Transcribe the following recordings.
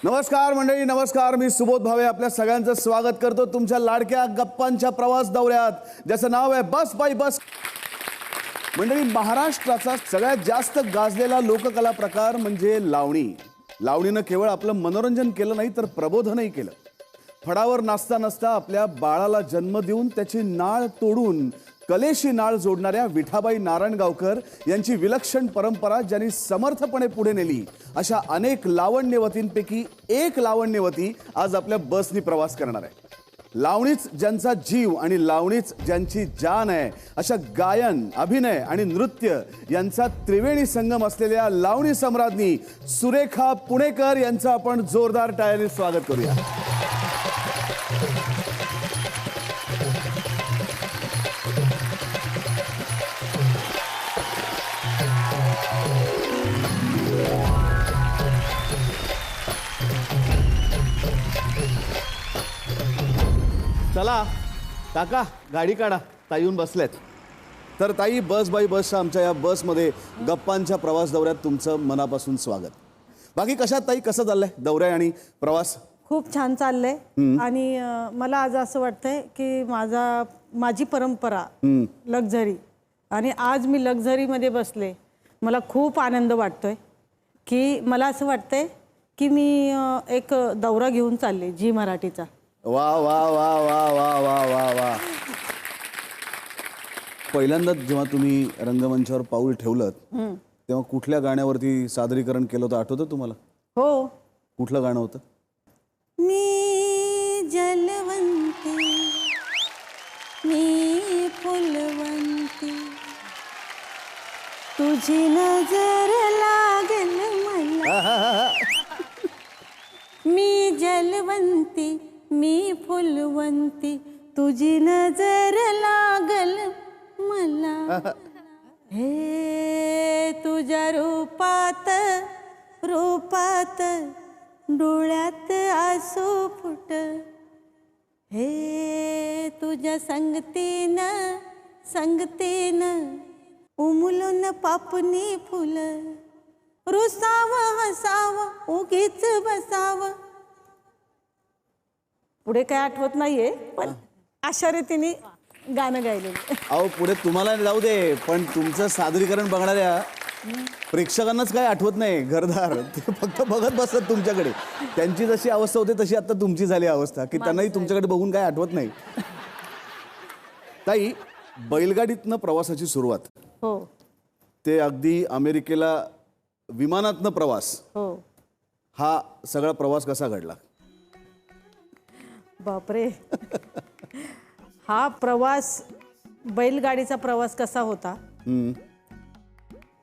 नमस्कार मंडळी, नमस्कार. मी सुबोध भावे आपल्या सगळ्यांचं स्वागत करतो तुमच्या लाडक्या गप्पांच्या प्रवास दौऱ्यात, ज्याचं नाव आहे बस बाई बस. मंडळी, महाराष्ट्राचा सगळ्यात जास्त गाजलेला लोककला प्रकार म्हणजे लावणी. लावणीनं केवळ आपलं मनोरंजन केलं नाही तर प्रबोधनही केलं. फडावर नाचता नाचता आपल्या बाळाला जन्म देऊन त्याची नाळ तोडून कलेशी नाळ जोडणाऱ्या विठाबाई नारायणगावकर यांची विलक्षण परंपरा ज्यांनी समर्थपणे पुढे नेली, अशा अनेक लावण्यवतींपैकी एक लावण्यवती आज आपल्या बसनी प्रवास करणार आहे. लावणीच ज्यांचा जीव आणि लावणीच ज्यांची जान आहे, अशा गायन, अभिनय आणि नृत्य यांचा त्रिवेणी संगम असलेल्या लावणी सम्राज्ञी सुरेखा पुणेकर यांचं आपण जोरदार टाळ्यांनी स्वागत करूया. चला काका, गाडी काढा. ताई येऊन बसल्यात. तर ताई, बस बाई बसच्या आमच्या या बसमध्ये गप्पांच्या प्रवास दौऱ्यात तुमचं मनापासून स्वागत. बाकी कशात ताई, कसं चाललंय दौरा आणि प्रवास? खूप छान चाललंय. आणि मला आज असं वाटतंय की माझी परंपरा लक्झरी, आणि आज मी लक्झरीमध्ये बसले. मला खूप आनंद वाटतोय की मला असं वाटतंय की मी एक दौरा घेऊन चालले झी मराठीचा. वा वा वा वा वा वा वा वा. पहिल्यांदाच जेव्हा तुम्ही रंगमंचावर पाऊल ठेवलं तेव्हा कुठल्या गाण्यावरती सादरीकरण केलं होतं, आठवतं तुम्हाला? हो. कुठलं गाणं होतं? मी जलवंती, मी फुलवंती, तुझी नजर लागल मला. मी जलवंती, मी फुलवंती, तुझी नजर लागल मला. हे तुझ्या रूपात रूपात डोळ्यात आसू फुट, हे तुझ्या संगतीनं संगतीनं उमलून पापणी फुल, रुसावं हसावं उगीच बसावं. पुढे काय आठवत नाहीये, पण अशा रीतीने गाणं गायलेलं. अहो, पुढे तुम्हाला जाऊ दे, पण तुमचं सादरीकरण बघणाऱ्या प्रेक्षकांनाच काय आठवत नाही. घरदार ते फक्त बघत बसतात तुमच्याकडे. त्यांची जशी अवस्था होते तशी आता तुमची झाली अवस्था, की त्यांनाही तुमच्याकडे बघून काय आठवत नाही. ताई, बैलगाडीतनं प्रवासाची सुरुवात, हो ते अगदी अमेरिकेला विमानातनं प्रवास, हो. हा सगळा प्रवास कसा घडला? बापरे. हा प्रवास, बैलगाडीचा प्रवास कसा होता?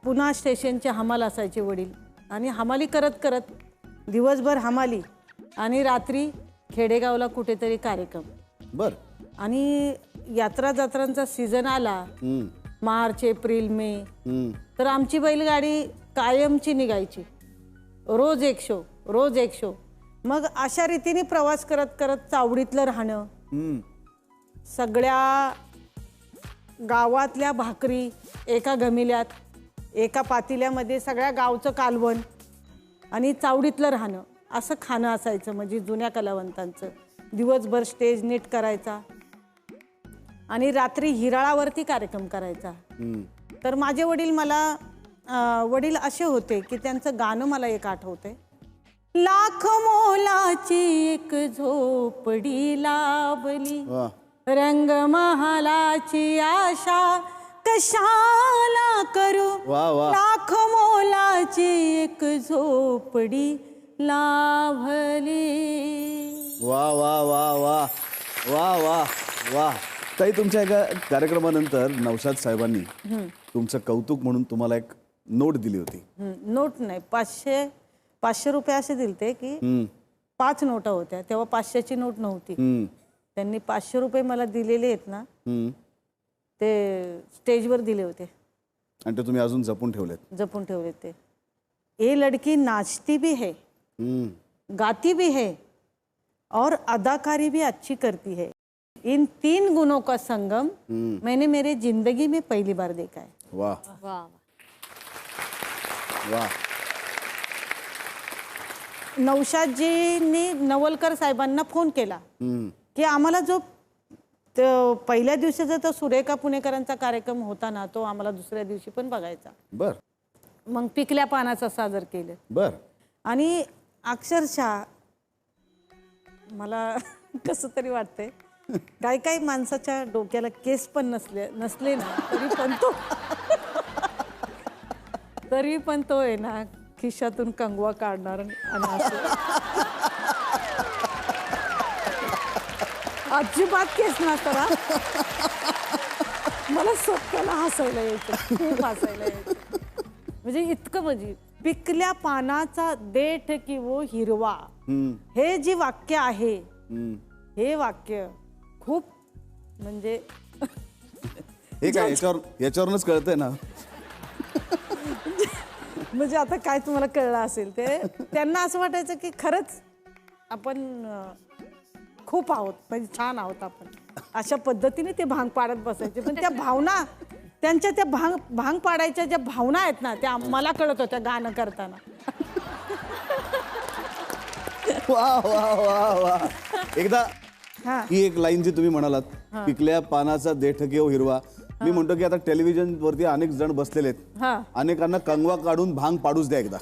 पुन्हा स्टेशनचे हमाल असायचे वडील, आणि हमाली करत करत दिवसभर हमाली, आणि रात्री खेडेगावला कुठेतरी कार्यक्रम. बर. आणि यात्रा जत्रांचा सीझन आला, मार्च एप्रिल मे, तर आमची बैलगाडी कायमची निघायची. रोज एक शो, रोज एक शो. मग अशा रीतीने प्रवास करत करत चावडीतलं राहणं, सगळ्या गावातल्या भाकरी एका घमिल्यात, एका पातिल्यामध्ये सगळ्या गावचं कालवण आणि चावडीतलं राहणं, असं खाणं असायचं. म्हणजे जुन्या कलावंतांचं. दिवसभर स्टेज नीट करायचा आणि रात्री हिराळावरती कार्यक्रम करायचा. तर माझे वडील असे होते की त्यांचं गाणं मला एक आठवते. लाख मोलाची एक झोपडी लाभली, रंग महालाची आशा कशाला करू. लाख मोलाची एक झोपडी लाभली. वा वा वा वा वा वा वा. ताई, तुमच्या एका कार्यक्रमानंतर नौशाद साहेबांनी तुमचं कौतुक म्हणून तुम्हाला एक नोट दिली होती. नोट नाही, 500 रुपये असे दिलते की 5 नोटा होत्या. तेव्हा 500ची नोट नव्हती. त्यांनी 500 रुपये मला दिलेले आहेत ना, ते स्टेजवर दिले होते. आणि ते तुम्ही अजून जपून ठेवलेत? जपून ठेवले ते. ये लड़की नाचती भी है, गाती भी है और अदाकारी भी अच्छी करती है. इन 3 गुणों का संगम मैंने मेरे जिंदगी में पहली बार देखा है. वाह वाह. नौशादजींनी नवलकर साहेबांना फोन केला की आम्हाला जो पहिल्या दिवशीचा तो सुरेखा पुणेकरांचा कार्यक्रम होता ना, तो आम्हाला दुसऱ्या दिवशी पण बघायचा. बर मग पिकल्या पानाचा सादर केलं. बर. आणि अक्षरशः मला कसं तरी वाटतंय, काही काही माणसाच्या डोक्याला केस पण नसले ना तरी पण तो आहे ना खिशातून कंगवा काढणार आणि असं अजिबात केस नसताना मला स्वतःला हसायला यायचं, खूप हसायला यायचं. म्हणजे इतकं, म्हणजे पिकल्या पानाचा देठ की वो हिरवा, हे जे वाक्य आहे, हे वाक्य खूप म्हणजे हे काय याच्यावरूनच कळतंय ना. म्हणजे आता काय तुम्हाला कळलं असेल ते, त्यांना असं वाटायचं की खरंच आपण खूप आहोत, म्हणजे छान आहोत आपण, अशा पद्धतीने ते भांग पाडत बसायचे. पण त्या भावना, त्यांच्या त्या भांग पाडायच्या ज्या भावना आहेत ना, त्या मला कळत होत्या गाणं करताना. वा वा वा वा. एकदा ही एक लाईन जी तुम्ही म्हणालात, पिकल्या पानाचा देठ घेऊ हिरवा, मी म्हणतो की आता टेलिव्हिजन वरती अनेक जण बसलेले आहेत, अनेकांना कंगवा काढून भांग पाडूच द्या एकदा.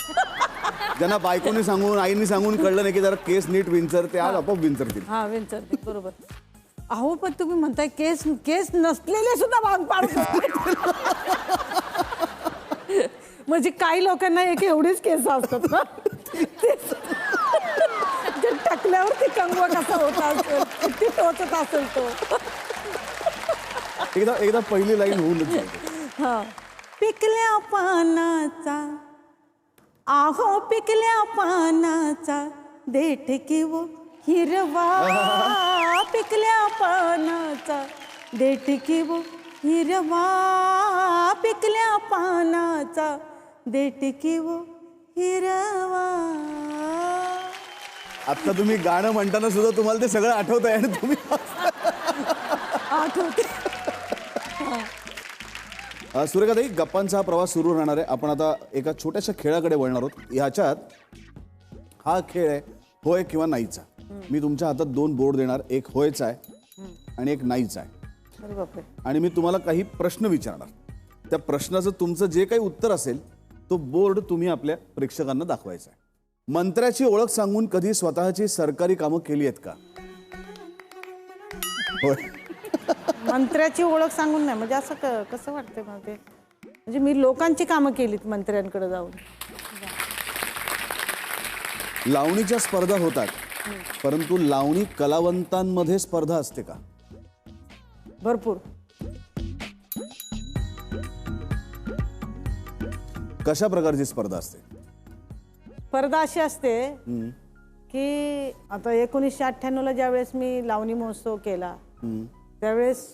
ज्यांना बायकोनी सांगून आईनी सांगून कळलं नाही की जरा केस नीट विंचर, ते आज आपोआप विंचरतील. हा विंचरतील, बरोबर. अहो पण तुम्ही म्हणताय केस नसलेले सुद्धा भांग पाडतात. म्हणजे काही लोकांना एक एवढेच केस असतात ना, ते टाकल्यावर ते कंगवा कसा होता असेल, किती टोचत असेल तो. एकदा पहिली लाईन होऊनच जाते. हा, पिकल्या पानाचा, आहो पिकल्या पानाचा देठ की वो हिरवा, पिकल्या पानाचा देठ की वो हिरवा, पिकल्या पानाचा देठ की वो हिरवा. आता तुम्ही गाणं म्हणताना सुद्धा तुम्हाला ते सगळं आठवत आहे आणि तुम्ही आठवते. सुरेखाताई, गप्पांचा हा प्रवास सुरू राहणार आहे. आपण आता एका छोट्याशा खेळाकडे वळणार आहोत. ह्याच्यात हा खेळ आहे होय किंवा नाहीचा. मी तुमच्या हातात दोन बोर्ड देणार, एक होयचा आहे आणि एक नाहीचा आहे. आणि मी तुम्हाला काही प्रश्न विचारणार. त्या प्रश्नाचं तुमचं जे काही उत्तर असेल तो बोर्ड तुम्ही आपल्या प्रेक्षकांना दाखवायचा आहे. मंत्र्याची ओळख सांगून कधी स्वतःची सरकारी कामं केली आहेत का? होय. मंत्र्याची ओळख सांगून नाही, म्हणजे असं कसं वाटतंय मला ते, म्हणजे मी लोकांची कामं केलीत मंत्र्यांकडे जाऊन. लावणीच्या स्पर्धा होतात, परंतु लावणी कलावंतांमध्ये स्पर्धा असते का? भरपूर. कशा प्रकारची स्पर्धा असते? स्पर्धा अशी असते की आता 1998ला ज्यावेळेस मी लावणी महोत्सव केला, त्यावेळेस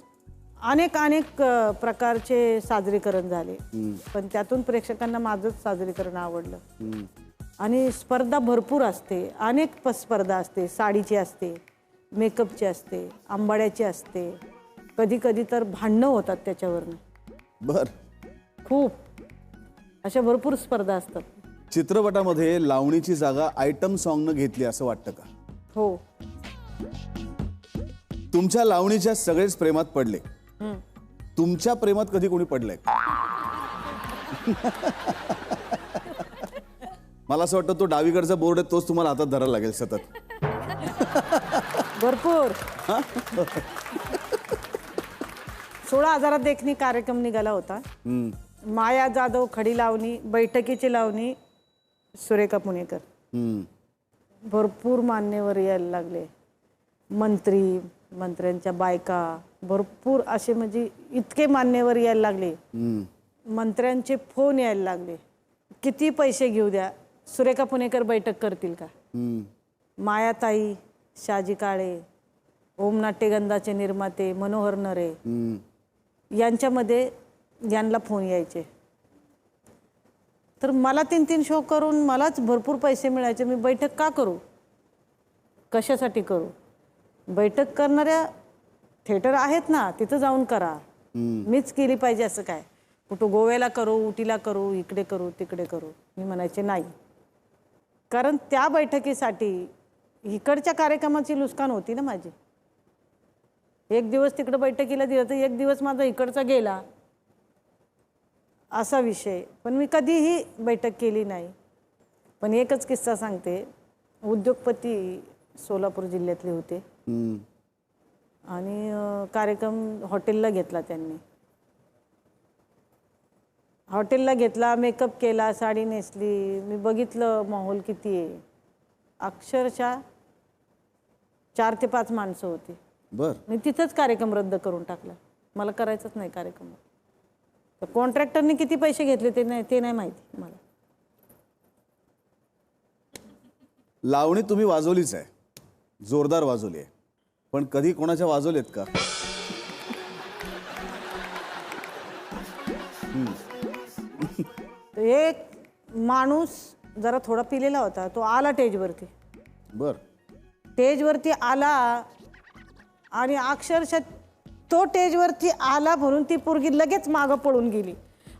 अनेक प्रकारचे सादरीकरण झाले, पण त्यातून प्रेक्षकांना माझंच सादरीकरण आवडलं. आणि स्पर्धा भरपूर असते, अनेक स्पर्धा असते. साडीची असते, मेकअपची असते, आंबाड्याची असते, कधी कधी तर भांडणं होतात त्याच्यावरनं. बर. खूप अशा भरपूर स्पर्धा असतात. चित्रपटामध्ये लावणीची जागा आयटम सॉन्गनं घेतली असं वाटतं का? हो. तुमच्या लावणीच्या सगळेच प्रेमात पडले. तुमच्या प्रेमात कधी कोणी पडलंय? मला असं वाटतं तो डावीकडचा बोर्ड आहे तोच तुम्हाला हातात धरायला लागेल सतत. भरपूर. 16,000 देखणी कार्यक्रम निघाला होता. माया जाधव खडी लावणी, बैठकीची लावणी, सुरेखा पुणेकर. भरपूर मान्यवर यायला लागले, मंत्र्यांच्या बायका, भरपूर असे, म्हणजे इतके मान्यवर यायला लागले. मंत्र्यांचे फोन यायला लागले, किती पैसे घेऊ द्या, सुरेखा पुणेकर बैठक करतील का. मायाताई, शाजी काळे, ओम नाट्यगंधाचे निर्माते मनोहर नरे, यांच्यामध्ये यांना फोन यायचे. तर मला 3-3 शो करून मलाच भरपूर पैसे मिळायचे. मी बैठक का करू, कशासाठी करू? बैठक करणाऱ्या थिएटर आहेत ना, तिथं जाऊन करा. मीच केली पाहिजे असं काय? कुठं गोव्याला करू, उटीला करू, इकडे करू, तिकडे करू? मी म्हणायचे नाही. कारण त्या बैठकीसाठी इकडच्या कार्यक्रमाची नुकसान होती ना माझी. एक दिवस तिकडं बैठकीला दिलं तर एक दिवस माझा इकडचा गेला असा विषय. पण मी कधीही बैठक केली नाही. पण एकच किस्सा सांगते. उद्योगपती सोलापूर जिल्ह्यातले होते आणि कार्यक्रम हॉटेलला घेतला त्यांनी. हॉटेलला घेतला, मेकअप केला, साडी नेसली. मी बघितलं माहोल किती आहे. अक्षरशः 4 ते 5 माणसं होती. बर. मी तिथंच कार्यक्रम रद्द करून टाकला. मला करायचंच नाही कार्यक्रम. तर कॉन्ट्रॅक्टरने किती पैसे घेतले ते नाही माहिती मला. लावणी तुम्ही वाजवलीच आहे, जोरदार वाजवली आहे, पण कधी कोणाच्या वाजवलेत का? एक माणूस जरा थोडा पिलेला होता. तो आला स्टेजवरती. बर. स्टेजवरती आला आणि अक्षरशः तो स्टेजवरती आला म्हणून ती पोरगी लगेच मागं पळून गेली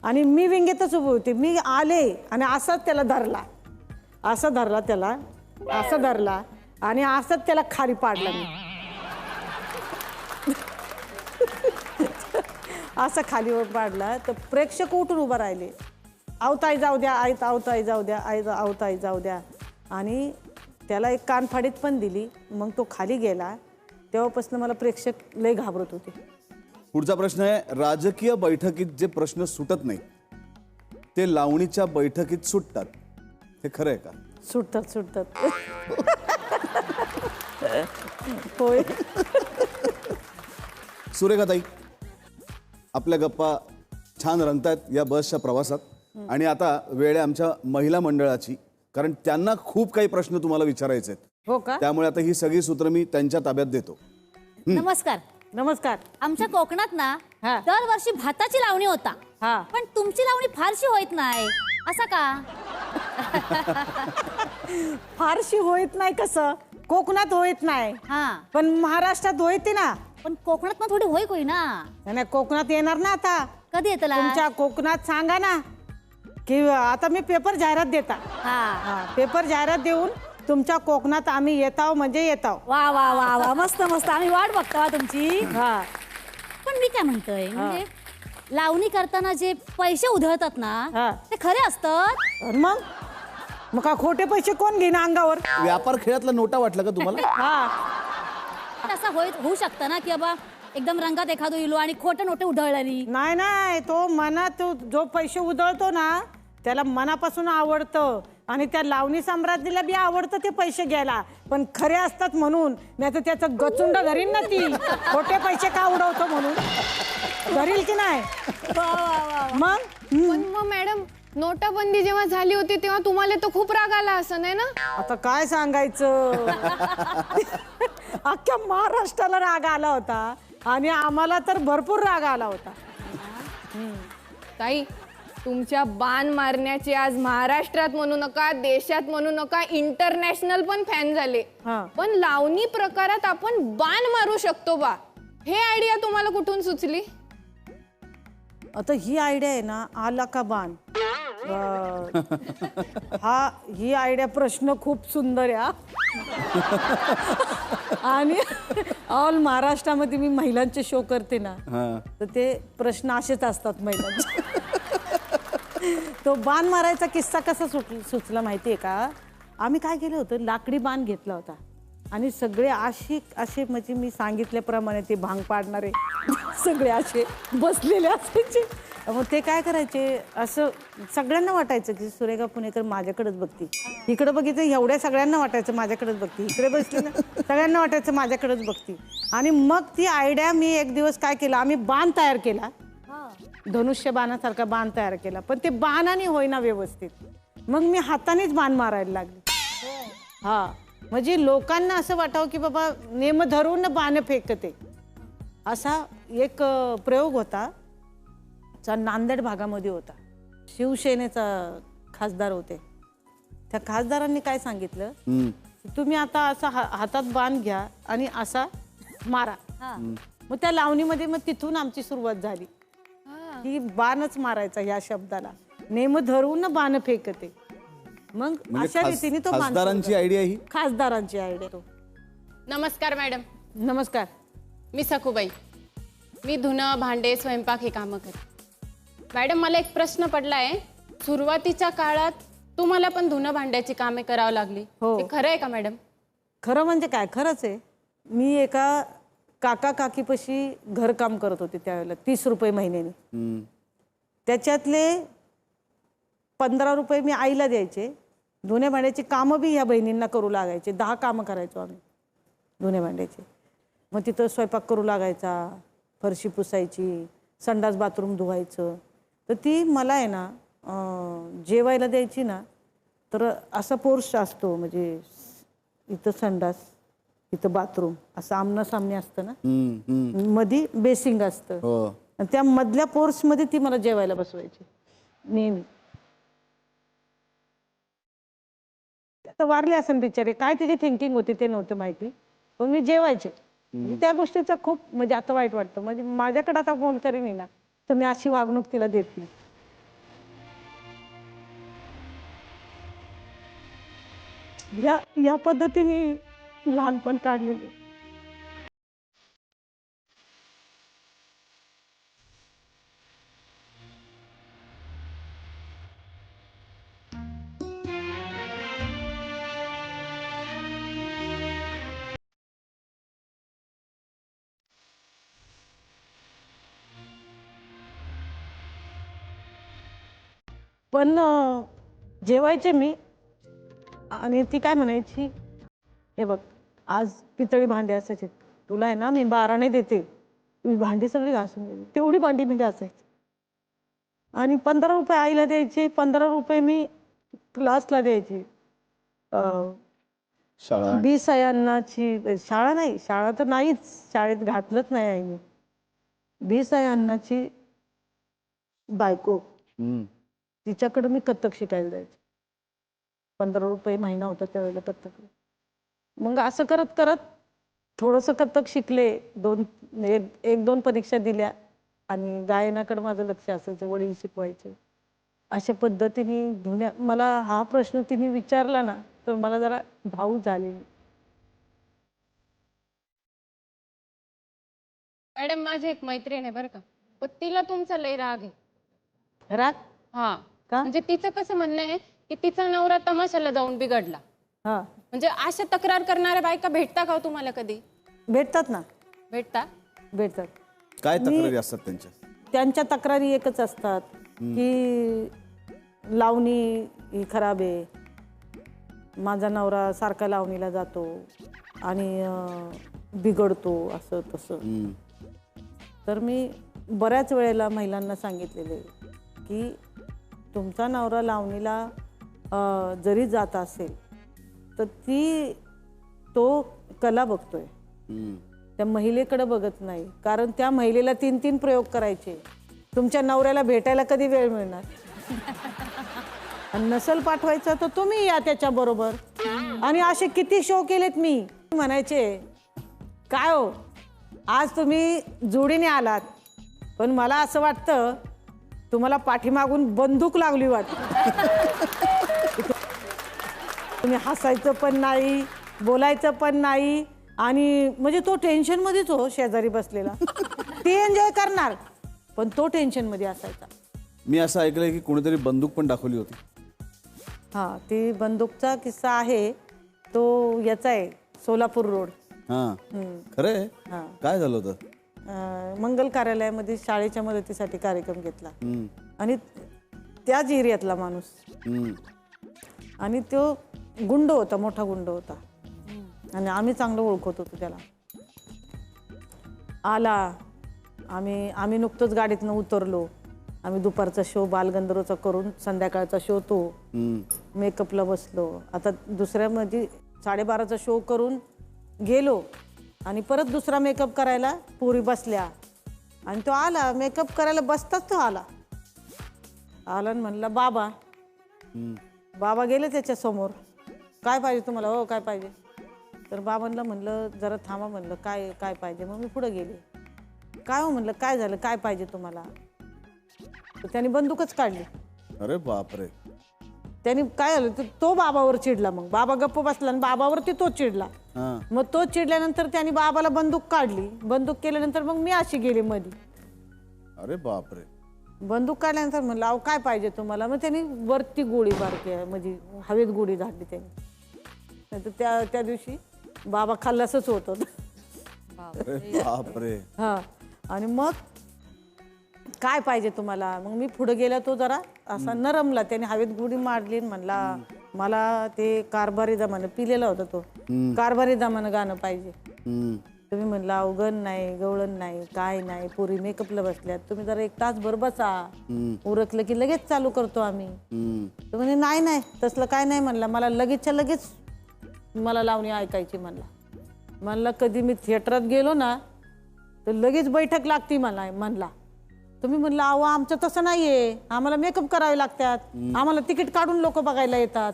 आणि मी विंगेतच उभी होती. मी आले आणि असाच त्याला धरला, असं धरला त्याला, असं धरला आणि असंच त्याला खाली पाडला मी. असं खालीवर पाडला तर प्रेक्षक उठून उभं राहिले. आवताई जाऊ द्या, आवताई जाऊ द्या, आवताई जाऊ द्या. आणि त्याला एक कानफाडीत पण दिली. मग तो खाली गेला. तेव्हापासून मला प्रेक्षक लय घाबरत होते. पुढचा प्रश्न आहे, राजकीय बैठकीत जे प्रश्न सुटत नाही ते लावणीच्या बैठकीत सुटतात, हे खरं आहे का? सुटतात. होय. सुरेखाताई, आपल्या गप्पा छान रंगतायत या बसच्या प्रवासात. आणि आता वेळ आहे आमच्या महिला मंडळाची, कारण त्यांना खूप काही प्रश्न तुम्हाला विचारायचे आहेत. हो का? त्यामुळे आता ही सगळी सूत्र मी त्यांच्या ताब्यात देतो. नमस्कार. नमस्कार. आमच्या कोकणात ना हा. दरवर्षी भाताची लावणी होता. हा. पण तुमची लावणी फारशी होत नाही, असं का? फारशी होत नाही कसं? कोकणात होत नाही, हा. पण महाराष्ट्रात होते ना. पण कोकणात पण थोडी होई ना. नाही, कोकणात येणार ना आता. कधी येतला? तुमच्या कोकणात सांगा ना की आता मी पेपर जाहिरात देता. हा. पेपर जाहिरात देऊन तुमच्या कोकणात आम्ही येताव म्हणजे येताव. वा वा वा वा, मस्त मस्त. आम्ही वाट बघतो तुमची. हा. पण मी काय म्हणतोय, म्हणजे लावणी करताना जे पैसे उधळतात ना, हा. ते खरे असतात? आणि मग का खोटे पैसे कोण घेईन अंगावर? व्यापार खेळातला नोटा वाटला का तुम्हाला? हा. पण असं होऊ शकतं ना की बाबा एकदम रंगात एखादं इलो आणि खोटे नोटे उधळली? नाही, तो मनात जो पैसे उधळतो ना त्याला मनापासून आवडतं आणि त्या लावणी सम्राज्ञीला बी आवडतं ते पैसे घ्यायला. पण खरे असतात म्हणून, नाही तर त्याचं गचुंड धरीन ना ती. खोटे पैसे का उडवतो म्हणून धरील की नाही? मग मॅडम, नोटाबंदी जेव्हा झाली होती तेव्हा तुम्हाला तो खूप राग आला असं नाही ना? आता काय सांगायचं. अख्ख्या महाराष्ट्राला राग आला होता आणि आम्हाला तर भरपूर राग आला होता. ताई, तुमच्या बाण मारण्याचे आज महाराष्ट्रात म्हणू नका, देशात म्हणू नका, इंटरनॅशनल पण फॅन झाले. हा. पण लावणी प्रकारात आपण बाण मारू शकतो बा, हे आयडिया तुम्हाला कुठून सुचली? आता ही आयडिया आहे ना, आला का बाण. ही आयडिया प्रश्न खूप सुंदर आहे. आणि ऑल महाराष्ट्रामध्ये मी महिलांचे शो करते ना, तर ते प्रश्न असेच असतात महिलांचे. तो बाण मारायचा किस्सा कसा सुचला माहितीये का? आम्ही काय केलं होतं, लाकडी बाण घेतला होता आणि सगळे असे म्हणजे मी सांगितल्याप्रमाणे ते भांग पाडणारे सगळे असे बसलेले असायचे. मग ते काय करायचे, असं सगळ्यांना वाटायचं की सुरेखा पुणेकर माझ्याकडेच बघती. इकडे बघितलं एवढ्या सगळ्यांना वाटायचं माझ्याकडेच बघती. इकडे बसली ना सगळ्यांना वाटायचं माझ्याकडेच बघती. आणि मग ती आयडिया मी एक दिवस काय केलं, आम्ही बाण तयार केला, धनुष्य बाणासारखा बाण तयार केला. पण ते बाणाने होईना व्यवस्थित. मग मी हातानेच बाण मारायला लागले. हा, म्हणजे लोकांना असं वाटावं की बाबा नेम धरून बाण फेकते. असा एक प्रयोग होता, नांदेड भागामध्ये होता. शिवसेनेचा खासदार होते. त्या खासदारांनी काय सांगितलं, तुम्ही आता असा हातात बाण घ्या आणि असा मारा. मग त्या लावणीमध्ये मग तिथून आमची सुरुवात झाली की बाणच मारायचा या शब्दाला. नेम धरून बाण फेकते. मग म्हणजे अशा रीतीने तो मान खासदारांची सुरू आयडिया ही करतो. खासदारांची आयडिया तो. नमस्कार मॅडम, नमस्कार. मी सखूबाई. मी धुणं भांडे स्वयंपाक ही कामं करते. मॅडम, मला एक प्रश्न पडलाय. सुरुवातीच्या काळात तुम्हाला पण धुणं भांड्याची कामे करावी लागली, हो. हे खरं आहे का मॅडम? खरं म्हणजे काय, खरंच आहे. मी एका काका काकीपाशी घरकाम करत होते त्यावेळेला 30 रुपये महिन्याने. त्याच्यातले 15 रुपये मी आईला द्यायचे. धुण्या भांड्याची कामं बी ह्या बहिणींना करू लागायचे. 10 कामं करायचो आम्ही धुण्या भांड्याचे. मग तिथं स्वयंपाक करू लागायचा, फरशी पुसायची, संडास बाथरूम धुवायचं. तर ती मला आहे ना जेवायला द्यायची ना, तर असा पोर्स असतो, म्हणजे इथं संडास इथं बाथरूम असं आमना सामने असतं ना, मध्ये बेसिंग असतं. आणि त्या मधल्या पोर्समध्ये ती मला जेवायला बसवायची नेहमी. आता वारले असेल बिचारे, काय तिची थिंकिंग होती ते नव्हतं माहिती, पण मी जेवायचे. त्या गोष्टीचा खूप म्हणजे आता वाईट वाटतं. म्हणजे माझ्याकडे आता फोन तरी नाही ना, तर मी अशी वागणूक तिला देत नाही. या पद्धतीने लहानपण काढलेले. पण जेवायचे मी, आणि ती काय म्हणायची, हे बघ आज पितळी भांडी असायची, तुला आहे ना मी 12 देते, तुम्ही भांडी सगळी घासून घे. तेवढी भांडी मी घासायची. आणि 15 रुपये आईला द्यायचे, 15 रुपये मी क्लासला द्यायचे. शाळा अन्नाची शाळा नाही, शाळा तर नाहीच, शाळेत घातलंच नाही आईने. अन्नाची बायको, तिच्याकडे मी कथ्थक शिकायला जायचे. 15 रुपये महिना होता त्यावेळेला कथ्थक. मग असं करत करत थोडंसं कथ्थक शिकले. 1-2 परीक्षा दिल्या आणि गायनाकडे माझं लक्ष असायचं, वडील शिकवायचे. अशा पद्धतीने मला हा प्रश्न तिने विचारला ना, तर मला जरा भावूक झाले. मॅडम, माझी एक मैत्रीण आहे बरं का, पण तिला तुमचा लय राग आहे. राग हा का? म्हणजे तिचं कसं म्हणणं आहे की तिचा नवरा तमाशाला जाऊन बिघडला. हा, म्हणजे अशा तक्रार करणाऱ्या बायका भेटता का हो तुम्हाला कधी? भेटतात ना, भेटतात. काय तक्रारी असतात त्यांच्या? त्यांच्या तक्रारी एकच असतात की लावणी ही खराब आहे, माझा नवरा सारखा लावणीला जातो आणि बिघडतो, असं तसं. तर मी बऱ्याच वेळेला महिलांना सांगितलेले की तुमचा नवरा लावणीला जरी जात असेल तर तो कला बघतोय, त्या महिलेकडे बघत नाही. कारण त्या महिलेला 3-3 प्रयोग करायचे. तुमच्या नवऱ्याला भेटायला कधी वेळ मिळणार? आणि नसल पाठवायचं तर तुम्ही या त्याच्या बरोबर. आणि असे किती शो केलेत मी. म्हणायचे काय हो, आज तुम्ही जोडीने आलात, पण मला असं वाटतं तुम्हाला पाठीमागून बंदूक लागली वाटतं. तुम्ही हसायचं पण नाही, बोलायचं पण नाही, आणि म्हणजे तो टेन्शन मध्येच हो शेजारी बसलेला. ती एन्जॉय करणार पण तो टेन्शन मध्ये असायचा. मी असं ऐकलंय की कोणीतरी बंदूक पण दाखवली होती. हा, ती बंदूकचा किस्सा आहे तो याचा आहे, सोलापूर रोड. हा, खरंय? हा. काय झालं होतं? मंगल कार्यालयामध्ये शाळेच्या मदतीसाठी कार्यक्रम घेतला आणि त्याच एरियातला माणूस, आणि तो गुंड होता, मोठा गुंड होता, आणि आम्ही चांगलं ओळखत होतो त्याला. आला, आम्ही नुकतंच गाडीतनं उतरलो. आम्ही दुपारचा शो बालगंधर्वचा करून संध्याकाळचा शो तो मेकअपला बसलो. आता दुसऱ्या म्हणजे 12:30चा शो करून गेलो आणि परत दुसरा मेकअप करायला पोरी बसल्या, आणि तो आला मेकअप करायला बसताच तो आला आणि म्हणला बाबा गेले त्याच्या समोर. काय पाहिजे तुम्हाला? हो, काय पाहिजे? तर बाबांना म्हणलं जरा थांबा, म्हणलं काय पाहिजे. मग मी पुढे गेले. काय हो म्हणलं, काय झालं, काय पाहिजे तुम्हाला? तर त्याने बंदूकच काढली. अरे बापरे. त्यांनी काय झालं तो बाबावर चिडला. मग बाबा गप्प बसला आणि बाबावरती तो चिडला. हा. मग तो चिडल्यानंतर त्यांनी बाबाला बंदूक काढली. बंदूक केल्यानंतर मग मी अशी गेली मध्ये. अरे बापरे. बंदूक काढल्यानंतर म्हणलं अहो काय पाहिजे तुम्हाला. मग त्यांनी वरती गोळीबार केला, म्हणजे हवेत गोळी झाडली त्यांनी. नाहीतर त्या दिवशी बाबा खाल्लासच होत होता. अरे बापरे. हा. आणि मग काय पाहिजे तुम्हाला. मग मी पुढे गेला, तो जरा असा नरमला. त्याने हवेत गोळी मारली. म्हणला मला ते कारभारी जमानं पिलेला होता तो. कारभारी जमानं गाणं पाहिजे. तुम्ही म्हणलं अवगण नाही, गवळण नाही, काय नाही, पुरी मेकअपला बसल्यात, तुम्ही जरा 1 तासभर बसा, उरकलं की लगेच चालू करतो आम्ही. तो म्हणे नाही नाही तसलं काय नाही. म्हणला मला लगेचच्या लगेच मला लावणी ऐकायची. म्हणला कधी मी थिएटरात गेलो ना तर लगेच बैठक लागती मला. म्हणला तुम्ही म्हणलं अहो आमचं तसं नाहीये, आम्हाला मेकअप करावे लागतात, आम्हाला तिकीट काढून लोक बघायला येतात.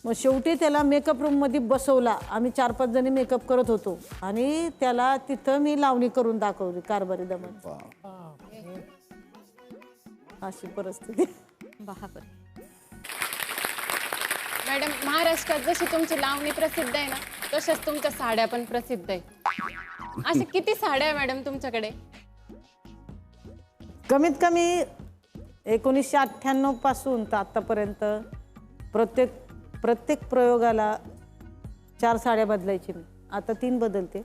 मग शेवटी त्याला मेकअप रूम मध्ये बसवला. आम्ही 4-5 जणी मेकअप करत होतो आणि त्याला तिथं मी लावणी करून दाखवली कारभारी दमन. अशी परिस्थिती. मॅडम, महाराष्ट्रात जशी तुमची लावणी प्रसिद्ध आहे ना, तशाच तुमच्या साड्या पण प्रसिद्ध आहे. अशा किती साड्या आहे मॅडम तुमच्याकडे? कमीत कमी 1998 पासून तर आतापर्यंत प्रत्येक प्रयोगाला 4 साड्या बदलायची मी. आता 3 बदलते.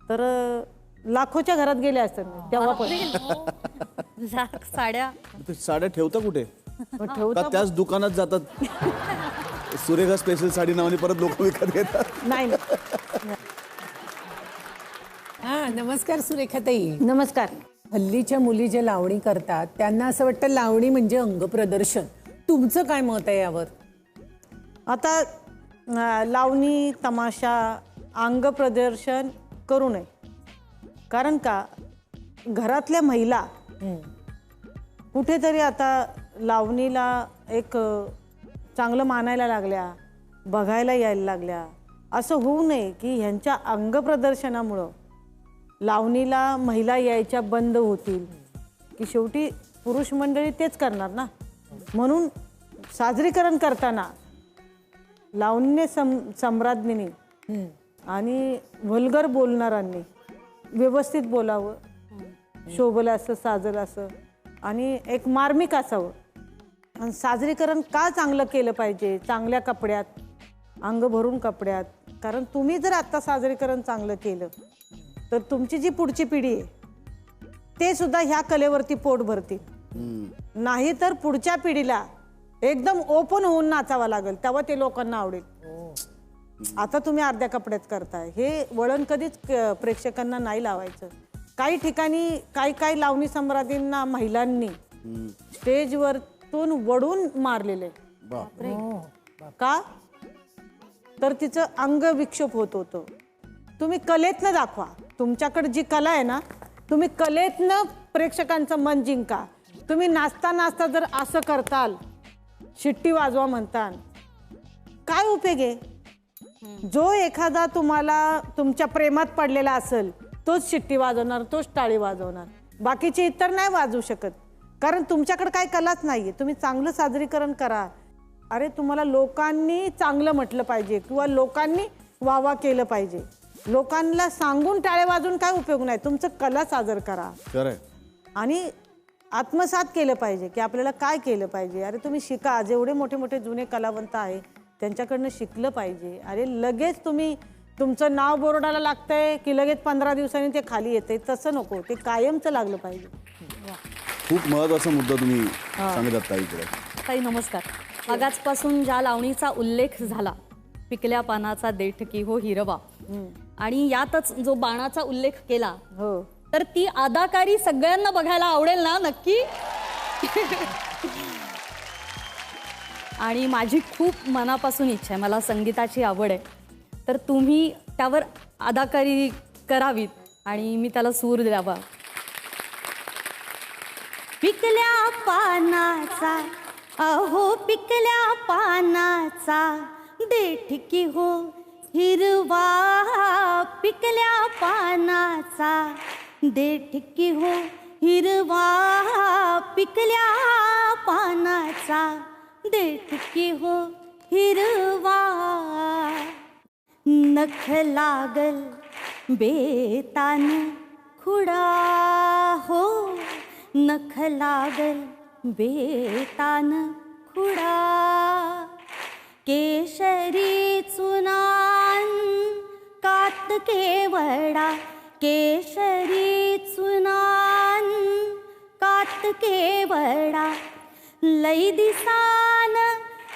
तर लाखोच्या घरात गेले असतात मी तेव्हा पण. लाख साड्या. ते साड्या ठेवता कुठे. ठेवता का त्याच दुकानात जातात. सुरेखा स्पेशल साडी नावाने परत लोक विकत घेतात. नाही. हा, नमस्कार सुरेखाताई. नमस्कार. हल्लीच्या मुली जे लावणी करतात त्यांना असं वाटतं लावणी म्हणजे अंग प्रदर्शन. तुमचं काय मत आहे यावर? आता लावणी तमाशा अंग प्रदर्शन करू नये. कारण का घरातल्या महिला कुठेतरी आता लावणीला एक चांगलं मानायला लागल्या, बघायला यायला लागल्या. असं होऊ नये की ह्यांच्या अंग प्रदर्शनामुळं लावणीला महिला यायच्या बंद होतील, की शेवटी पुरुष मंडळी तेच करणार ना. म्हणून साजरीकरण करताना लावणीने सम्राज्ञींनी आणि वल्गर बोलणाऱ्यांनी व्यवस्थित बोलावं, शोभलं असं, साजलं असं आणि एक मार्मिक असावं. आणि साजरीकरण का चांगलं केलं पाहिजे, चांगल्या कपड्यात, अंग भरून कपड्यात. कारण तुम्ही जर आता साजरीकरण चांगलं केलं तर तुमची जी पुढची पिढी आहे ते सुद्धा ह्या कलेवरती पोट भरतील. नाही तर पुढच्या पिढीला एकदम ओपन होऊन नाचावं लागेल, तेव्हा ते लोकांना आवडेल. आता तुम्ही अर्ध्या कपड्यात करताय. हे वळण कधीच प्रेक्षकांना नाही लावायचं. काही ठिकाणी काही लावणी सम्राज्ञींना महिलांनी स्टेजवरतून वडून मारलेले. का तर तिचं अंग विक्षोभ होत होतं. तुम्ही कलेतनं दाखवा. तुमच्याकडे जी कला आहे ना, तुम्ही कलेतनं प्रेक्षकांचं मन जिंका. तुम्ही नाचता नाचता जर असं करताल, शिट्टी वाजवा म्हणताल, काय उपयोग आहे. जो एखादा तुम्हाला तुमच्या प्रेमात पडलेला असेल तोच शिट्टी वाजवणार, तोच टाळी वाजवणार. बाकीचे इतर नाही वाजवू शकत. कारण तुमच्याकडे काय कलाच नाहीये. तुम्ही चांगलं सादरीकरण करा. अरे तुम्हाला लोकांनी चांगलं म्हटलं पाहिजे किंवा लोकांनी वावा केलं पाहिजे. लोकांना सांगून टाळे वाजून काय उपयोग नाही. तुमचं कला सादर करा आणि आत्मसात केलं पाहिजे की आपल्याला काय केलं पाहिजे. अरे तुम्ही शिका. जेवढे मोठे मोठे जुने कलावंत आहे त्यांच्याकडनं शिकलं पाहिजे. अरे लगेच तुम्ही तुमचं नाव बोर्डाला लागतंय की लगेच 15 दिवसांनी ते खाली येते, तसं नको. ते कायमचं लागलं पाहिजे. खूप महत्वाचा मुद्दा तुम्ही सांगत आहात ताईकडे. ताई नमस्कार. मागाचपासून ज्या लावणीचा उल्लेख झाला, पिकल्या पानाचा देठकी हो हिरवा, आणि यातच जो बाणाचा उल्लेख केला, हो, तर ती अदाकारी सगळ्यांना बघायला आवडेल ना नक्की. आणि माझी खूप मनापासून इच्छा आहे, मला संगीताची आवड आहे, तर तुम्ही त्यावर अदाकारी करावीत आणि मी त्याला सूर द्यावा. पिकल्या पानाचा अहो पिकल्या पानाचा देठकी हो हिरवा, पिकल्या पानाचा देठकी हो हिरवा, पिकल्या पानाचा देठ की हो हिरवा, नख लागल बेतान खुडा हो, नख लागल बेतान खुडा, केशरी चुनान कात केवडा, केशरी चुनान कात केवडा, लई दिसान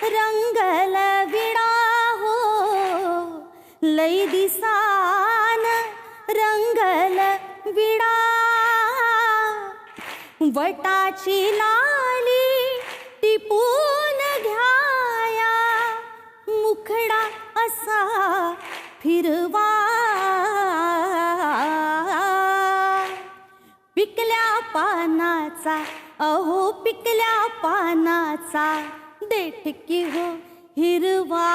रंगल विडा हो, लई दिसान रंगल विडा, वटाची लाली टिपून घ्याया, मुखडा असा फिरवा, पिकल्या पानाचा अहो पिकल्या पानाचा, देठ की हो हिरवा,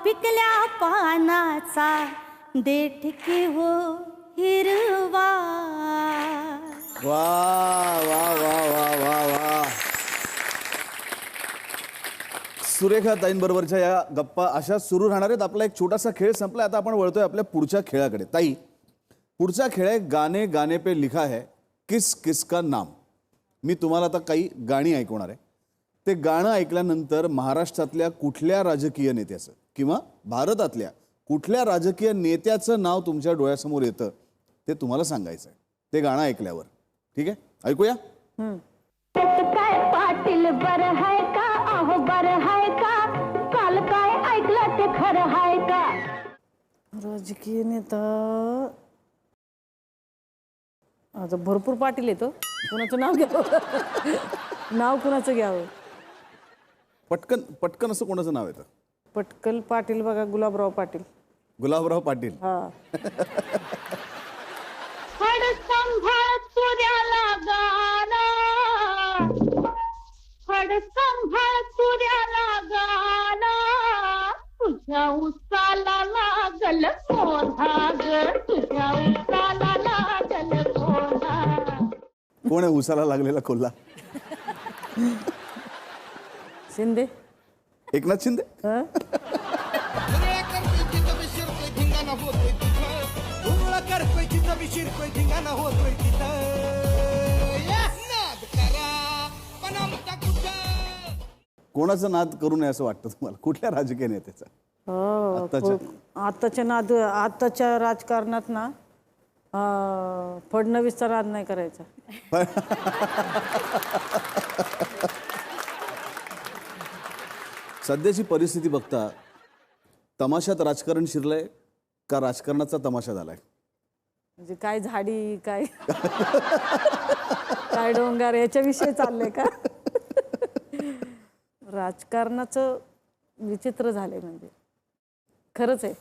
पिकल्या पानाचा, देठ की हो हिरवा. वा वा वा वा वा वा. सुरेखा ताईंबरोबरच्या या गप्पा अशा सुरू राहणार आहेत. आपला एक छोटासा खेळ संपला, आता आपण वळतोय आपल्या पुढच्या खेळाकडे. ताई, पुढचा खेळ आहे गाने गाने पे लिखा है किस किस का नाम. मी तुम्हाला आता काही गाणी ऐकवणार आहे. ते गाणं ऐकल्यानंतर महाराष्ट्रातल्या कुठल्या राजकीय नेत्याचं किंवा भारतातल्या कुठल्या राजकीय नेत्याचं नाव तुमच्या डोळ्यासमोर येतं ते तुम्हाला सांगायचं आहे ते गाणं ऐकल्यावर. ठीक आहे, ऐकूया. काय पाटील बर हाय का, अहो बर हाय का, काल काय ऐकलं ते खरं हाय का. राजकीय नेता आता भरपूर पाटील येतो, कुणाचं नाव घ्यावं, नाव कुणाचं घ्यावं. पटकन पटकन असं कोणाचं नाव येतं? पटकल पाटील बघा, गुलाबराव पाटील. गुलाबराव पाटील. हा, हड संभाळ सूर्याला गाना, हड संभाळ सूर्याला गाना, तुझ्या उसाला लागल कोधा ग, तुझ्या उसाला लागल कोधा. कोण आहे उसाला लागलेला कोल्हा? शिंदे. एकनाथ शिंदे. हा? कोणाचं नाद करू नये असं वाटतं तुम्हाला? कुठल्या राजकीय नेत्याचा? हो, आताच्या राजकारणात ना फडणवीसचा राज नाही करायचा. सध्याची परिस्थिती बघता तमाशात राजकारण शिरलंय का राजकारणाचा तमाशा झालाय? म्हणजे काय झाडी काय काय डोंगर याच्याविषयी चाललंय का? राजकारणाचं विचित्र झालंय, म्हणजे खरंच आहे,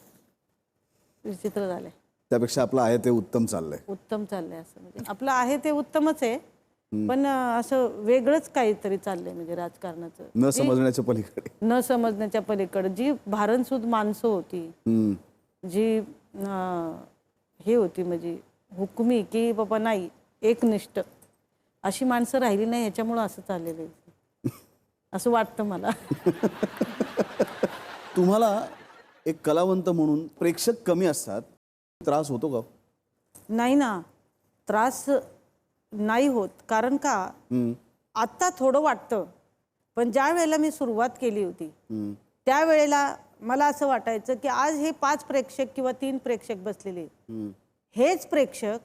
विचित्र झालंय. त्यापेक्षा आपलं आहे ते उत्तम चाललंय. उत्तम चाललंय असं, म्हणजे आपलं आहे ते उत्तमच आहे, पण असं वेगळंच काहीतरी चाललंय, म्हणजे राजकारणाचं न समजण्याच्या पलीकडे. न समजण्याच्या पलीकडे जी भारणसूद माणसं होती, जी हे होती म्हणजे हुकमी की बाबा नाही एकनिष्ठ, अशी माणसं राहिली नाही. ह्याच्यामुळं असं चाललेलं आहे असं वाटतं मला. तुम्हाला एक कलावंत म्हणून प्रेक्षक कमी असतात, त्रास होतो का? नाही ना, त्रास नाही होत. कारण का, आत्ता थोडं वाटतं, पण ज्या वेळेला मी सुरुवात केली होती त्यावेळेला मला असं वाटायचं की आज हे 5 प्रेक्षक किंवा 3 प्रेक्षक बसलेले, हेच प्रेक्षक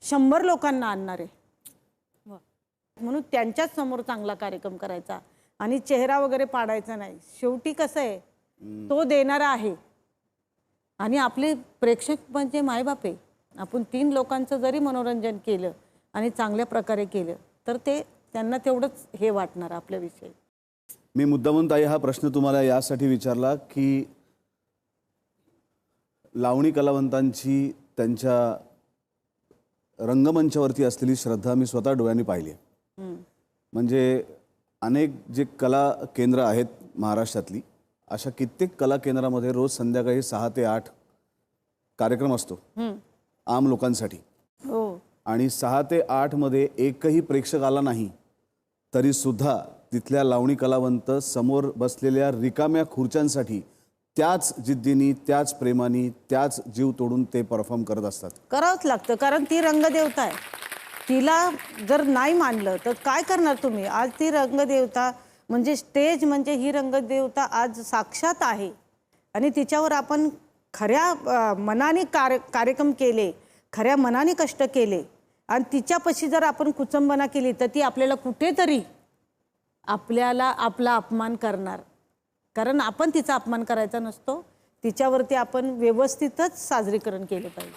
100 लोकांना आणणार आहे. म्हणून त्यांच्याच समोर चांगला कार्यक्रम करायचा आणि चेहरा वगैरे पाडायचा नाही. शेवटी कसं आहे, तो देणारा आहे आणि आपले प्रेक्षक म्हणजे मायबाप आहे. आपण 3 लोकांचं जरी मनोरंजन केलं आणि चांगल्या प्रकारे केलं तर ते त्यांना तेवढंच हे वाटणार आपल्याविषयी. मी मुद्दामून ताई हा प्रश्न तुम्हाला यासाठी विचारला की लावणी कलावंतांची त्यांच्या रंगमंचावरती असलेली श्रद्धा मी स्वतः डोळ्यांनी पाहिली आहे. म्हणजे अनेक जे कला केंद्र आहेत महाराष्ट्रातली, अशा कित्येक कला केंद्रामध्ये रोज संध्याकाळी 6 ते 8 कार्यक्रम असतो आम लोकांसाठी. हो, आणि 6 ते 8 मध्ये एकही प्रेक्षक आला नाही तरी सुद्धा तिथल्या लावणी कलावंत समोर बसलेल्या रिकाम्या खुर्च्यांसाठी त्याच जिद्दीने, त्याच प्रेमाने, त्याच जीव तोडून ते परफॉर्म करत असतात. करावंच लागतं, कारण ती रंगदेवता आहे. तिला जर नाही मानलं तर काय करणार तुम्ही? आज ती रंगदेवता म्हणजे स्टेज म्हणजे ही रंगदेवता आज साक्षात आहे आणि तिच्यावर आपण खऱ्या मनाने कार्यक्रम केले, खऱ्या मनाने कष्ट केले आणि तिच्यापाशी जर आपण कुचंबना केली तर ती आपल्याला कुठेतरी आपल्याला आपला अपमान करणार. कारण आपण तिचा अपमान करायचा नसतो, तिच्यावरती आपण व्यवस्थितच साजरीकरण केलं पाहिजे.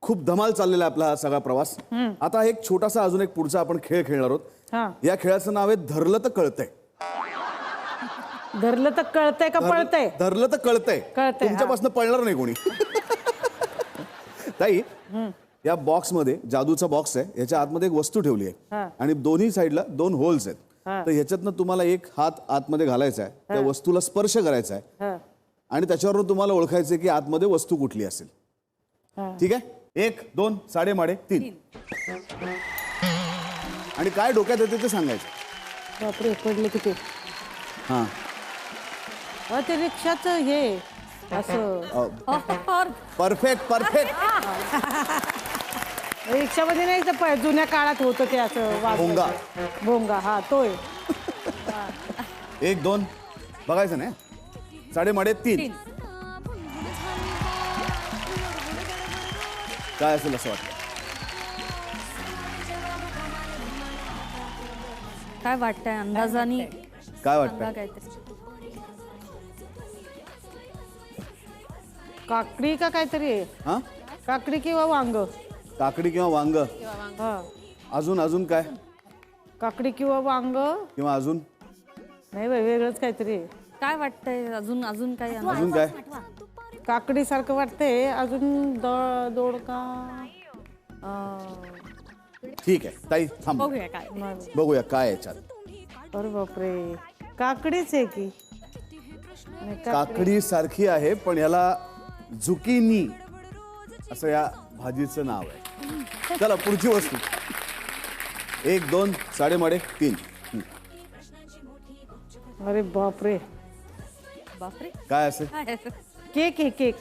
खूप धमाल चाललेला आहे आपला हा सगळा प्रवास. आता एक छोटासा अजून एक पुढचा आपण खेळ खेळणार आहोत. हा, या खेळाचं नाव आहे धरलं तर कळतंय. धरलं तर कळतंय का पळतंय? धरलं तर कळतंय. कळतंय, तुमच्यापासून पळणार नाही कोणी. ताई, या बॉक्स मध्ये जादूचा बॉक्स आहे, याच्या आतमध्ये एक वस्तू ठेवली आहे आणि दोन्ही साईडला 2 होल्स आहेत. तर ह्याच्यातनं तुम्हाला एक हात आतमध्ये घालायचा आहे, त्या वस्तूला स्पर्श करायचा आहे आणि त्याच्यावरून तुम्हाला ओळखायचं की आतमध्ये वस्तू कुठली असेल. ठीक आहे? 1, 2, साडेमाडे 3 आणि काय डोक्यात येते ते सांगायचं. बापरे, पडले किती. हा, ते रिक्षाचं हे असं परफेक्ट परफेक्ट. रिक्षामध्ये नाही तर जुन्या काळात होतं ते असं भोंगा. भोंगा, हा तोय. 1, 2 बघायचं नाही. साडेमाडे 3 काय असेल असं वाटतं? काय वाटतंय अंदाजाने? काय सांगा वाटतं? काहीतरी. काकडी का काहीतरी आहे. हा, काकडी किंवा वांग. काकडी किंवा वांग. हा, अजून काय? काकडी किंवा वांग. किंवा अजून नाही बाई, वेगळंच काहीतरी आहे. काय वाटतंय अजून काही अंदाज? अजून काय? काकडी सारखं वाटतंय. अजून दोडका. ठीक आहे ताई, थांब बघूया काय. बघूया काय याच्यात. अरे बापरे, काकडीच आहे की? नाही, काकडी सारखी आहे पण याला झुकिनी असं या भाजीचं नाव आहे. चला पुढची वस्तू. 1, 2 साडेमाडे 3 अरे बापरे, बापरे, काय असेल? काय? केक आहे, केक.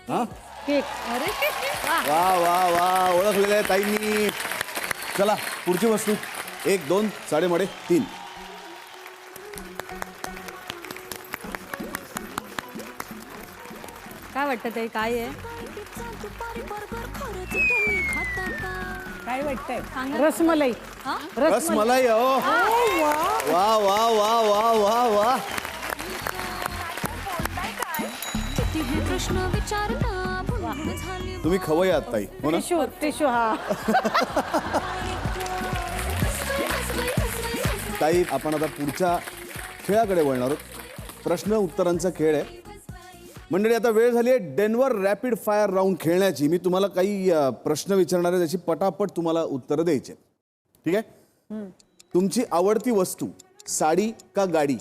हा, केक. अरे वा वा वा, ओळखलेलं आहे ताईंनी. चला पुढची वस्तू. 1, 2 साडेमाडे 3 काय वाटतं ते काय आहे? काय वाटतंय? रसमलाई. रसमलाई. हो, वा वा वा वा वा वा. तुम्ही खवय्ये आहात ताई, हो ना? टिशू. हा, ताई, आपण आता पुढच्या खेळाकडे वळणार आहोत. प्रश्न उत्तरांचा खेळ आहे. मंडळी, आता वेळ झाली आहे डेन्व्हर रॅपिड फायर राऊंड खेळण्याची. मी तुम्हाला काही प्रश्न विचारणार आहे, त्याची पटापट तुम्हाला उत्तरं द्यायची. ठीक आहे? तुमची आवडती वस्तू साडी का गाडी?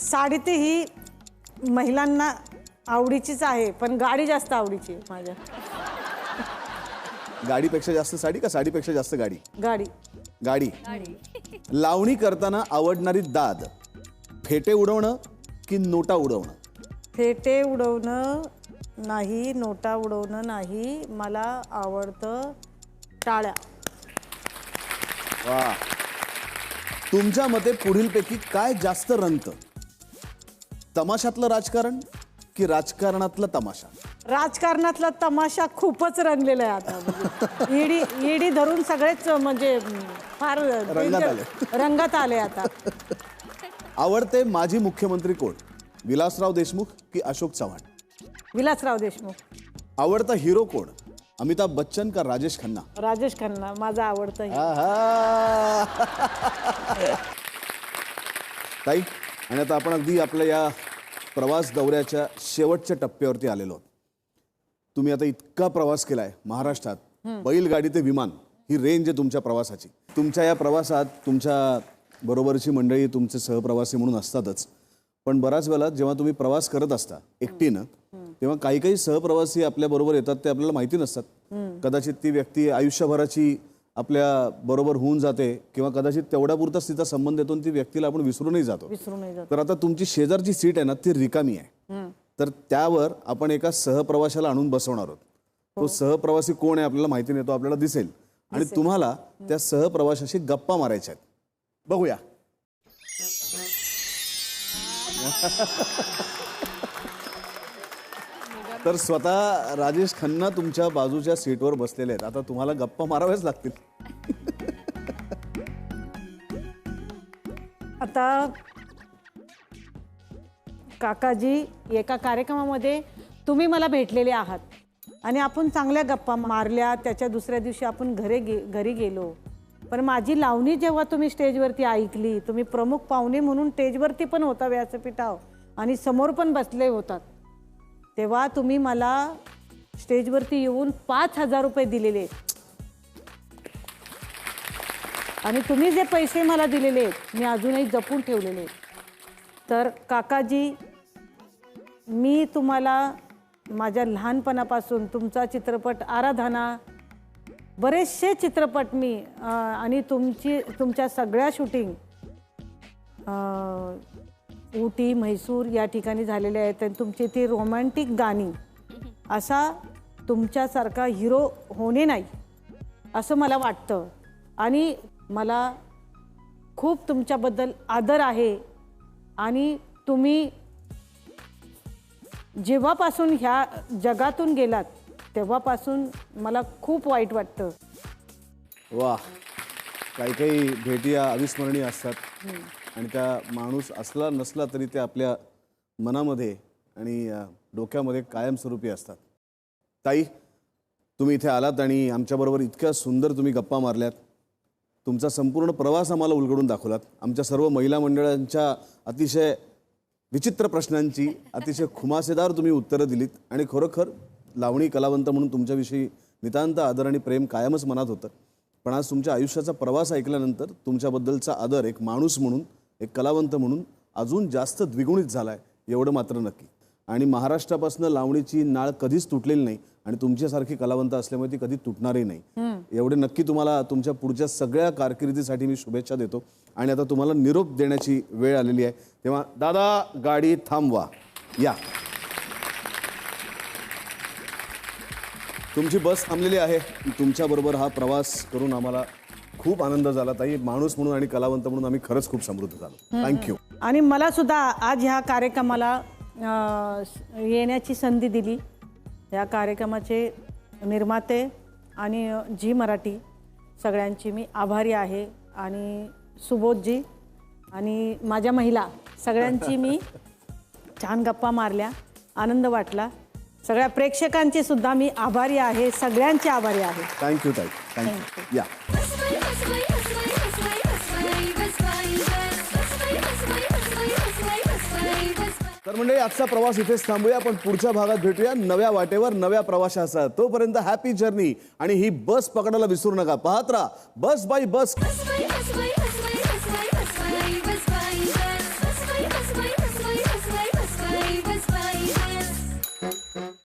साडी तर ही महिलांना आवडीचीच आहे, पण गाडी जास्त आवडीची आहे माझ्या. गाडीपेक्षा जास्त साडी का साडीपेक्षा जास्त गाडी? गाडी. गाडी. लावणी करताना आवडणारी दाद, फेटे उडवणं की नोटा उडवणं? फेटे उडवणं नाही, नोटा उडवणं नाही. मला आवडतं टाळ्या. वा. तुमच्या मते पुढीलपैकी काय जास्त रंगतं? तमाशातलं राजकारण की राजकारणातला तमाशा? राजकारणातला तमाशा खूपच रंगलेला आहे आता. म्हणजे ईडी धरून सगळेच म्हणजे फार रंगात आले आता. आवडते माजी मुख्यमंत्री कोण? विलासराव देशमुख की अशोक चव्हाण? विलासराव देशमुख. आवडता हिरो कोण? अमिताभ बच्चन का राजेश खन्ना? राजेश खन्ना माझा आवडता हिरो. आहा. ताई, आणि आता आपण अगदी आपल्या या प्रवास दौऱ्याच्या शेवटच्या टप्प्यावरती आलेलो आहोत. तुम्ही आता इतका प्रवास केलाय महाराष्ट्रात, बैलगाडी ते विमान, ही रेंज आहे तुमच्या प्रवासाची. तुमच्या या प्रवासात तुमच्या बरोबरची मंडळी तुमचे सहप्रवासी म्हणून असतातच, पण बऱ्याच वेळेला जेव्हा तुम्ही प्रवास करत असता एकटीनं, तेव्हा काही काही सहप्रवासी आपल्या बरोबर येतात ते आपल्याला माहिती नसतात. कदाचित ती व्यक्ती आयुष्यभराची आपल्या बरोबर होऊन जाते किंवा कदाचित तेवढ्यापुरताच तिचा संबंध येतो आणि ती व्यक्तीला आपण विसरूनही जातो. तर आता तुमची शेजारची सीट आहे ना ती रिकामी आहे, तर त्यावर आपण एका सहप्रवाशाला आणून बसवणार आहोत. तो सहप्रवासी कोण आहे आपल्याला माहिती नाही, तो आपल्याला दिसेल आणि तुम्हाला त्या सहप्रवाशाशी गप्पा मारायच्या आहेत. बघूया. तर स्वतः राजेश खन्ना तुमच्या बाजूच्या सीटवर बसलेले आहेत. आता तुम्हाला गप्पा माराव्याच लागतील. आता काकाजी, एका कार्यक्रमामध्ये तुम्ही मला भेटलेले आहात आणि आपण चांगल्या गप्पा मारल्या. त्याच्या दुसऱ्या दिवशी आपण घरी गेलो. पण माझी लावणी जेव्हा तुम्ही स्टेजवरती ऐकली, तुम्ही प्रमुख पाहुणे म्हणून स्टेजवरती पण होता व्यासपीठावर आणि समोर पण बसले होतात, तेव्हा तुम्ही मला स्टेजवरती येऊन 5,000 रुपये दिलेले आणि तुम्ही जे पैसे मला दिलेले मी अजूनही जपून ठेवलेले आहेत. तर काकाजी, मी तुम्हाला माझ्या लहानपणापासून तुमचा चित्रपट आराधना, बरेचसे चित्रपट मी आणि तुमच्या सगळ्या शूटिंग उटी, म्हैसूर या ठिकाणी झालेल्या आहेत. आणि तुमची ती रोमॅन्टिक गाणी, असा तुमच्यासारखा हिरो होणे नाही असं मला वाटतं. आणि मला खूप तुमच्याबद्दल आदर आहे. आणि तुम्ही जेव्हापासून ह्या जगातून गेलात तेव्हापासून मला खूप वाईट वाटतं. वा, काही काही भेटी या अविस्मरणीय असतात आणि त्या माणूस असला नसला तरी ते आपल्या मनामध्ये आणि डोक्यामध्ये कायमस्वरूपी असतात. ताई, तुम्ही इथे आलात आणि आमच्याबरोबर इतक्या सुंदर तुम्ही गप्पा मारल्यात. तुमचा संपूर्ण प्रवास आम्हाला उलगडून दाखवलात. आमच्या सर्व महिला मंडळांच्या अतिशय विचित्र प्रश्नांची अतिशय खुमासेदार तुम्ही उत्तरं दिलीत आणि खरोखर लावणी कलावंत म्हणून तुमच्याविषयी नितांत आदर आणि प्रेम कायमच मनात होतं. पण आज तुमच्या आयुष्याचा प्रवास ऐकल्यानंतर तुमच्याबद्दलचा आदर एक माणूस म्हणून, एक कलावंत म्हणून अजून जास्त द्विगुणित झाला आहे, एवढं मात्र नक्की. आणि महाराष्ट्रापासून लावणीची नाळ कधीच तुटलेली नाही आणि तुमच्यासारखी कलावंत असल्यामुळे ती कधी तुटणारही नाही. एवढे नक्की तुम्हाला तुमच्या पुढच्या सगळ्या कारकिर्दीसाठी मी शुभेच्छा देतो. आणि आता तुम्हाला निरोप देण्याची वेळ आलेली आहे, तेव्हा दादा गाडी थांबवा. या, तुमची बस थांबलेली आहे. तुमच्याबरोबर हा प्रवास करून आम्हाला खूप आनंद झाला ताई. माणूस म्हणून आणि कलावंत म्हणून आम्ही खरंच खूप समृद्ध झालो. थँक्यू. आणि मला सुद्धा आज ह्या कार्यक्रमाला येण्याची संधी दिली. या कार्यक्रमाचे निर्माते आणि झी मराठी सगळ्यांची मी आभारी आहे. आणि सुबोधजी आणि माझ्या महिला सगळ्यांची मी छान गप्पा मारल्या, आनंद वाटला. सगळ्या प्रेक्षकांचे सुद्धा मी आभारी आहे, सगळ्यांचे आभारी आहे. थँक्यू ताई, थँक्यू. या. तर म्हणजे आजचा प्रवास इथेच थांबूया, पण पुढच्या भागात भेटूया नव्या वाटेवर नव्या प्रवाशासह. तोपर्यंत हॅपी जर्नी आणि ही बस पकडायला विसरू नका. पाहत राहा बस बाई बस.